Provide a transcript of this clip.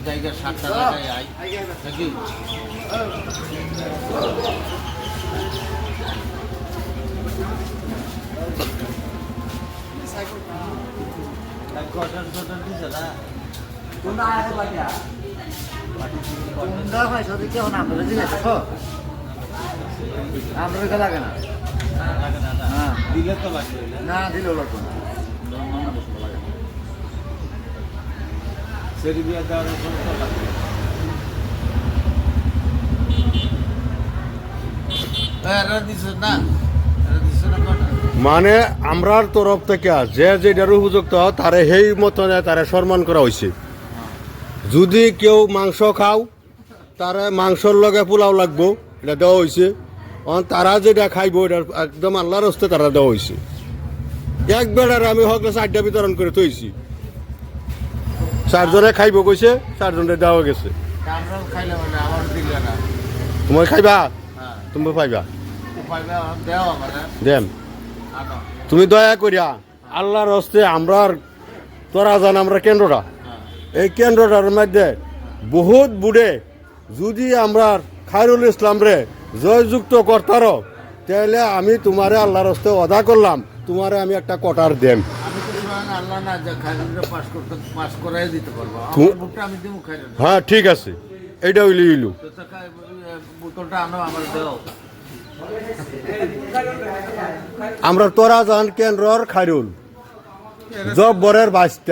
জায়গা 7 টাকায় আই নাকি লাগে না দিলে তো লাগবে না দিলেও লাগবে না সেরি বিয়া দেওয়ার জন্য তো লাগবে এরা দিছে না মানে আমরার তরফ থেকে যে যেটার উপযুক্ত তারে সেই মতনে তারে সম্মান করা হয়েছে যদি কেউ মাংস খাও তারে মাংসর লগে পোলাও লাগবো এটা দেওয়া হয়েছে তারা যেটা খাইব এটা একদম আল্লাহর হস্তে তারা দেওয়া হয়েছে এক বেড়ার আমি হকলে 4টা বিতরণ করে থইছি 4 জনে খাইব কইছে 4 জনে দেওয়া গেছে আমরা খাইলে মানে আমার দিলে না তুমি খাইবা হ্যাঁ তুমি পাইবা উপায়টা দেও আমারে দেম আনো তুমি দয়া করিয়া আল্লাহর হস্তে আমরার তোরা জান আমরা কেন্দ্রটা এই কেন্দ্রটার মধ্যে বহুত বুড়ে যদি আমরা খায়রুল ইসলাম রে জয়যুক্ত করতার তাহলে আমি তোমারে আল্লাহর হস্তে অদা করলাম তোমারে আমি একটা কটার দেম আমি তো সুবহান আল্লাহ না যে খাইরুলরে পাস করাই দিতে পারবো আমার বুকটা আমি দিমু খাইরুল হ্যাঁ ঠিক আছে এইটা হইলি হইলু তো বোতলটা আনো আমার দেও আমরা তোরা জান কেন্দ্রর খায়রুল জব্বরের বাস্তা